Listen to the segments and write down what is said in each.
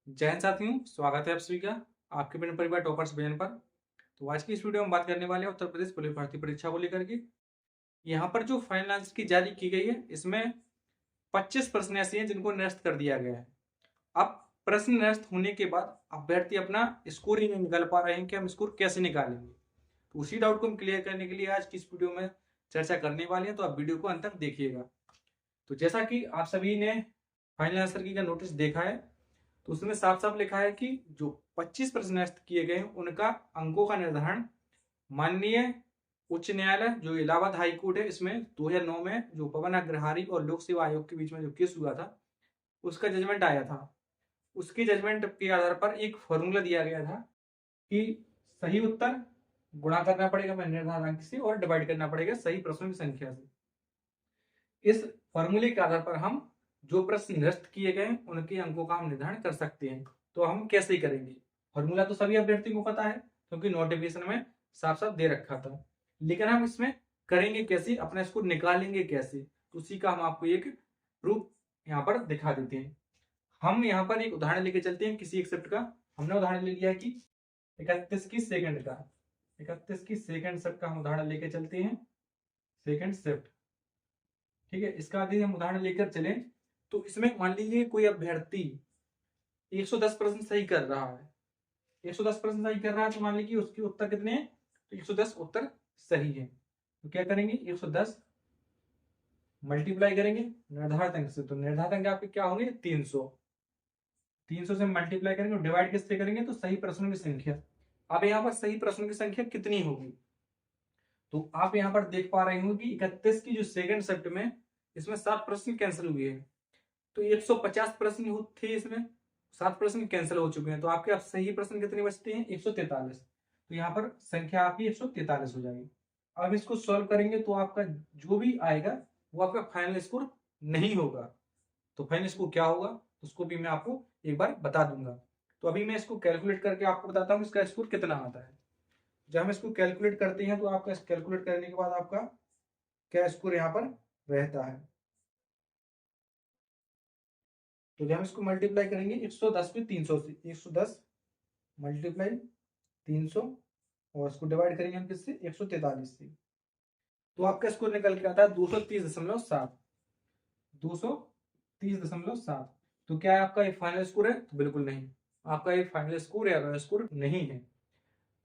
जय हिंद साथियों, स्वागत है आप सभी का आपके अपने परिवार टॉपर्स भजन पर। तो आज की इस वीडियो में बात करने वाले हैं उत्तर प्रदेश पुलिस भर्ती परीक्षा को लेकर के। यहाँ पर जो फाइनल आंसर की जारी की गई है, इसमें 25 प्रश्न ऐसे हैं जिनको निरस्त कर दिया गया है। अब प्रश्न निरस्त होने के बाद अभ्यर्थी अपना स्कोर ही नहीं निकाल पा रहे हैं कि हम स्कोर कैसे निकालेंगे। तो उसी डाउट को हम क्लियर करने के लिए आज की इस वीडियो में चर्चा करने वाले हैं, तो आप वीडियो को अंत तक देखिएगा। तो जैसा कि आप सभी ने फाइनल आंसर की का नोटिस देखा है, तो उसमें साफ साफ लिखा है कि जो 25 प्रश्न नष्ट किए गए हैं उनका अंकों का निर्धारण माननीय उच्च न्यायालय जो इलाहाबाद हाई कोर्ट है, इसमें 2009 में जो पवन अग्रहारी और लोक सेवा आयोग के बीच में जो केस हुआ था, उसका जजमेंट आया था। उसके जजमेंट के आधार पर एक फॉर्मूला दिया गया था कि सही उत्तर गुणा करना पड़ेगा निर्धारित अंक से और डिवाइड करना पड़ेगा सही प्रश्नों की संख्या से। इस फॉर्मूले के आधार पर हम जो प्रश्न निरस्त किए गए उनके अंकों का हम निर्धारण कर सकते हैं। तो हम कैसे करेंगे? फॉर्मूला तो सभी अभ्यर्थियों को पता है क्योंकि नोटिफिकेशन में साफ साफ दे रखा था, लेकिन हम इसमें करेंगे कैसे, अपना स्कोर निकालेंगे कैसे, तो उसी का हम आपको एक प्रूफ यहाँ पर दिखा देते हैं। हम यहाँ पर एक उदाहरण लेके चलते हैं किसी एक शिफ्ट का। हमने उदाहरण ले लिया कि 31 की सेकंड का, 31 की सेकंड शिफ्ट का हम उदाहरण लेके चलते हैं, सेकंड शिफ्ट। ठीक है, इसका यदि हम उदाहरण लेकर चले तो इसमें मान लीजिए कोई अभ्यर्थी 110 प्रश्न सही कर रहा है, 110 प्रश्न सही कर रहा है, तो मान लीजिए उसके उत्तर कितने हैं? तो 110 उत्तर सही है। तो क्या करेंगे, 110 मल्टीप्लाई करेंगे निर्धारित अंक से, तो निर्धारित अंक आपके क्या होंगे? 300। 300 से मल्टीप्लाई करेंगे, डिवाइड किससे करेंगे? तो सही प्रश्नों की संख्या। अब यहाँ पर सही प्रश्नों की संख्या कितनी होगी? तो आप यहाँ पर देख पा रहे हो कि 31 की जो सेकंड शिफ्ट में इसमें 7 प्रश्न कैंसिल हुए हैं, तो 150 प्रश्न थे इसमें, 7 प्रश्न कैंसिल हो चुके हैं, तो आपके अब सही प्रश्न कितने बचते हैं? 143। तो यहाँ पर संख्या आपकी 143 हो जाएगी। अब इसको सॉल्व करेंगे तो आपका जो भी आएगा वो आपका फाइनल स्कोर नहीं होगा। तो फाइनल स्कोर क्या होगा उसको भी मैं आपको एक बार बता दूंगा। तो अभी मैं इसको कैलकुलेट करके आपको बताता हूँ इसका स्कोर कितना आता है। जब हम इसको कैलकुलेट करते हैं तो आपका कैलकुलेट करने के बाद आपका क्या स्कोर यहाँ पर रहता है। तो जब हम इसको मल्टीप्लाई करेंगे 110 पे 300 से, 110 मल्टीप्लाई 300 और इसको डिवाइड करेंगे हम किससे? 143 से, तो आपका स्कोर निकल के आता है 230.7, 230.7। तो क्या है आपका ये फाइनल स्कोर है? तो बिल्कुल नहीं, आपका ये फाइनल स्कोर या रॉ स्कोर नहीं है।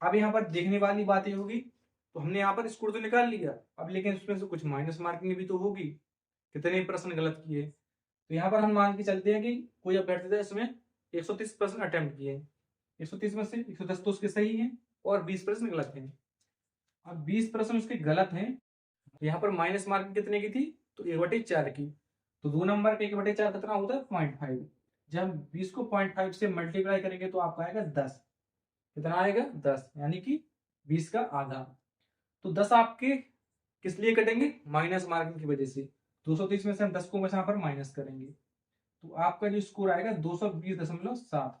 अब यहाँ पर देखने वाली बात ये होगी, तो हमने यहाँ पर स्कोर तो निकाल लिया, अब लेकिन उसमें से कुछ माइनस मार्किंग भी तो होगी, कितने प्रश्न गलत किए। तो यहाँ पर हम मान के चलते हैं कि कोई अभ्यर्थी था इसमें 130 प्रश्न अटेम्प्ट किए, 130 में से 110 तो उसके सही हैं और 20 प्रश्न गलत हैं। अब 20 प्रश्न उसके गलत हैं, तो यहाँ पर माइनस मार्किंग कितने की थी? तो 1/4 की। तो 2 नंबर का 1/4 कितना होता है? 0.5। जब हम 20 को 0.5 से मल्टीप्लाई करेंगे तो आपका आएगा 10। कितना आएगा? 10, यानी कि 20 का आधा। तो 10 आपके किस लिए कटेंगे? माइनस मार्किंग की वजह से। 230 में से हम 10 को बस यहाँ पर माइनस करेंगे, तो आपका जो स्कोर आएगा 220.7।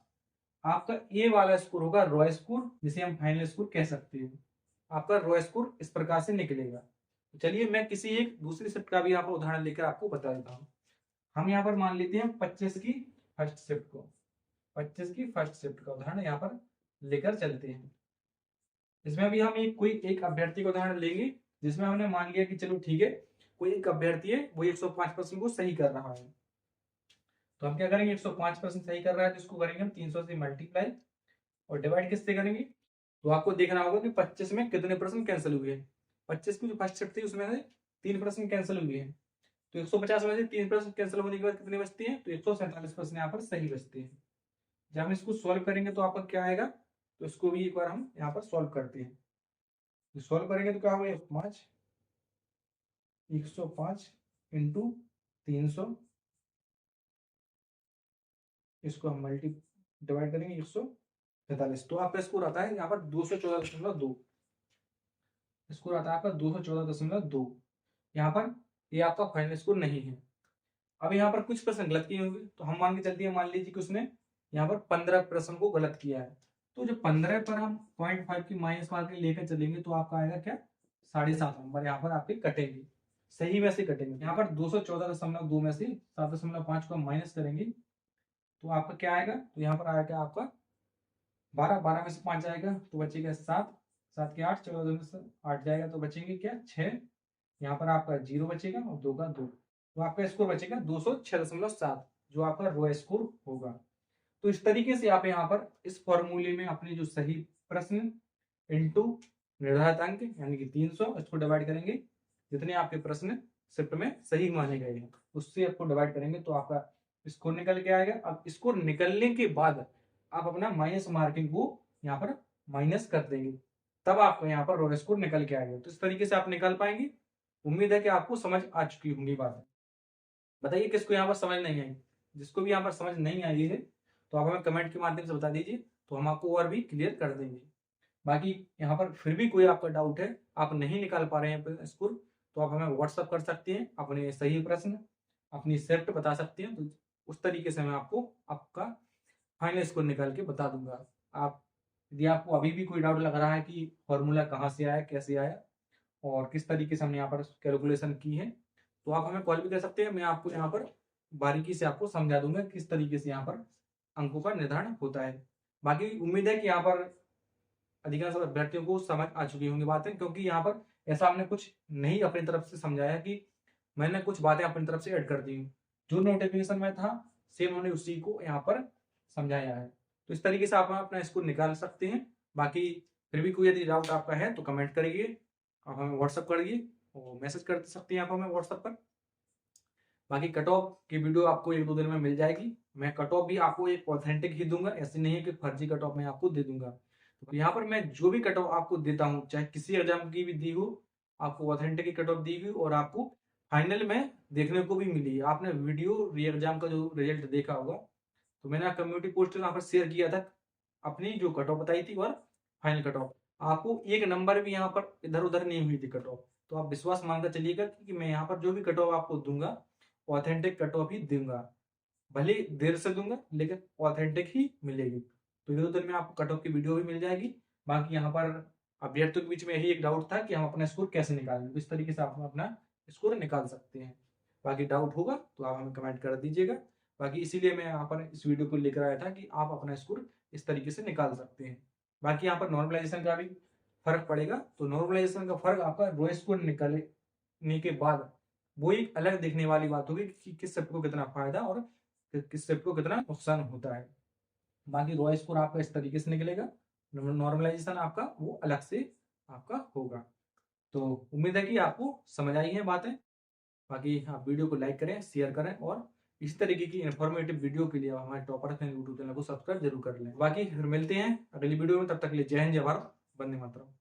आपका ए वाला स्कोर होगा रॉ स्कोर, जिसे हम फाइनल स्कोर कह सकते हैं। आपका रॉ स्कोर इस प्रकार से निकलेगा। तो चलिए मैं किसी एक दूसरी शिफ्ट का भी यहाँ पर उदाहरण लेकर आपको बता देता हूँ। हम यहाँ पर मान लेते हैं 25 की फर्स्ट शिफ्ट को, 25 की फर्स्ट शिफ्ट का उदाहरण यहाँ पर लेकर चलते हैं। इसमें अभी हम एक अभ्यर्थी का उदाहरण लेंगे, जिसमें हमने मान लिया कि चलो ठीक है, कोई एक अभ्यर्थी है वो 105% को सही कर रहा है। तो हम क्या करेंगे, 105% सही कर रहा है, जिसको करेंगे हम 300 से मल्टीप्लाई और डिवाइड किससे करेंगे? तो आपको देखना होगा कि 25 में कितने प्रश्न कैंसिल हुए हैं। 25 की जो फर्स्ट शिफ्ट थी उसमें से 3 प्रश्न कैंसिल हुए हैं, तो 150 में से 3 प्रश्न कैंसिल होने के बाद कितने बचते हैं? तो 147 प्रश्न यहाँ पर सही बचते हैं। जब हम इसको सॉल्व करेंगे तो आपका क्या आएगा? तो इसको भी एक बार हम यहाँ पर सॉल्व करते हैं। सॉल्व करेंगे तो क्या होगा? 105 इंटू 300, इसको हम मल्टी डिवाइड करेंगे 143, तो आपका स्कोर आता है यहाँ पर 214.2। स्कोर आता है आपका 214.2। यहाँ पर ये आपका फाइनल स्कोर नहीं है। अब यहाँ पर कुछ प्रश्न गलत किए होंगे, तो हम मान के चलते हैं, मान लीजिए कि उसने यहाँ पर 15 प्रश्न को गलत किया है, तो जो 15 पर हम 0.5 की माइनस मार्किंग लेकर चलेंगे तो आपका आएगा क्या? 7.5 नंबर यहाँ पर आपके कटेंगे, सही में से कटेंगे। यहाँ पर 214.2 में से 7.5 को हम माइनस करेंगे तो आपका क्या आएगा, तो यहाँ पर आएगा आपका 12, 12 में से 5 जाएगा तो बचेगा 7, 7 के 8, चलो 2 में से 8 जाएगा तो बचेंगे क्या 6, यहाँ पर आपका 0 बचेगा और 2 का 2, तो आपका स्कोर बचेगा 206.7, जो आपका रो स्कोर होगा। तो इस तरीके से आप यहाँ पर इस फॉर्मूले में अपने जो सही प्रश्न इंटू निर्धारित अंक यानी कि 300, इसको डिवाइड करेंगे, जितने आपके प्रश्न शिफ्ट में सही माने गए हैं उससे आपको डिवाइड करेंगे तो आपका स्कोर निकल के आएगा। अब स्कोर निकलने के बाद आप अपना माइनस मार्किंग को यहाँ पर माइनस कर देंगे, तब आपको यहाँ पर रो स्कोर निकल के आएगा। तो इस तरीके से आप निकाल पाएंगे। उम्मीद है कि आपको समझ आ चुकी होंगी बात। बताइए किसको यहाँ पर समझ नहीं आई। जिसको भी यहाँ पर समझ नहीं आई है तो आप हमें कमेंट के माध्यम से बता दीजिए, तो हम आपको और भी क्लियर कर देंगे। बाकी यहाँ पर फिर भी कोई आपका डाउट है, आप नहीं निकाल पा रहे हैं स्कोर, तो आप हमें व्हाट्सअप कर सकते हैं, अपने सही प्रश्न अपनी शिफ्ट बता सकते हैं, तो उस तरीके से मैं आपको आपका फाइनल स्कोर निकाल के बता दूंगा। आप यदि आपको अभी भी कोई डाउट लग रहा है कि फॉर्मूला कहाँ से आया, कैसे आया और किस तरीके से हमने यहाँ पर कैलकुलेशन की है, तो आप हमें कॉल भी कर सकते हैं। मैं आपको यहाँ पर बारीकी से आपको समझा दूंगा किस तरीके से यहाँ पर अंकों का निर्धारण होता है। बाकी उम्मीद है कि यहाँ पर अधिकांश अभ्यर्थियों को समझ आ चुकी होंगी बातें, क्योंकि यहाँ पर ऐसा हमने कुछ नहीं अपनी तरफ से समझाया कि मैंने कुछ बातें अपनी तरफ से ऐड कर दी। जो नोटिफिकेशन में था सेम हमने उसी को यहाँ पर समझाया है। तो इस तरीके से आप अपना स्कोर निकाल सकते हैं। बाकी फिर भी कोई यदि डाउट आपका है तो कमेंट करिए, आप हमें व्हाट्सअप करिए और मैसेज कर सकते हैं आप हमें व्हाट्सअप पर। बाकी कट ऑफ की वीडियो आपको 1-2 दिन में मिल जाएगी। मैं कट ऑफ भी आपको एक ऑथेंटिक ही दूंगा, ऐसे नहीं है कि फर्जी कट ऑफ मैं आपको दे दूंगा। तो यहाँ पर मैं जो भी कट ऑफ आपको देता हूँ, चाहे किसी एग्जाम की भी दी हो, आपको ऑथेंटिक की कट ऑफ दी हुई और आपको फाइनल में देखने को भी मिली। आपने वीडियो री एग्जाम का जो रिजल्ट देखा होगा, तो मैंने कम्युनिटी पोस्ट यहाँ पर शेयर किया था अपनी जो कट ऑफ बताई थी और फाइनल कट ऑफ। आपको एक नंबर भी यहाँ पर इधर उधर नहीं हुई थी कट ऑफ। तो आप विश्वास मानकर चलिएगा कि मैं यहाँ पर जो भी कट ऑफ आपको दूंगा ऑथेंटिक कट ऑफ ही दूंगा, भले देर से दूंगा लेकिन ऑथेंटिक ही मिलेगी। तो 1-2 दिन में आपको कट ऑफ की वीडियो भी मिल जाएगी। बाकी यहाँ पर अभ्यर्थियों के बीच में यही एक डाउट था कि हम अपना स्कोर कैसे निकालें, तो इस तरीके से आप अपना स्कोर निकाल सकते हैं। बाकी डाउट होगा तो आप हमें कमेंट कर दीजिएगा। बाकी इसीलिए मैं यहाँ पर इस वीडियो को लेकर आया था कि आप अपना स्कोर इस तरीके से निकाल सकते हैं। बाकी यहाँ पर नॉर्मलाइजेशन का भी फर्क पड़ेगा, तो नॉर्मलाइजेशन का फर्क आपका रो स्कोर निकालने के बाद वो एक अलग देखने वाली बात होगी कि किस शिफ्ट को कितना फायदा और किस शिफ्ट को कितना नुकसान होता है। बाकी रो स्कोर आपका इस तरीके से निकलेगा, नॉर्मलाइजेशन आपका वो अलग से आपका होगा। तो उम्मीद है कि आपको समझ आई है बातें। बाकी आप वीडियो को लाइक करें, शेयर करें और इसी तरीके की इन्फॉर्मेटिव वीडियो के लिए हमारे टॉपर यूट्यूब चैनल को सब्सक्राइब जरूर कर लें। बाकी फिर मिलते हैं अगली वीडियो में, तब तक के लिए जय हिंद, जय भारत, वंदे मातरम।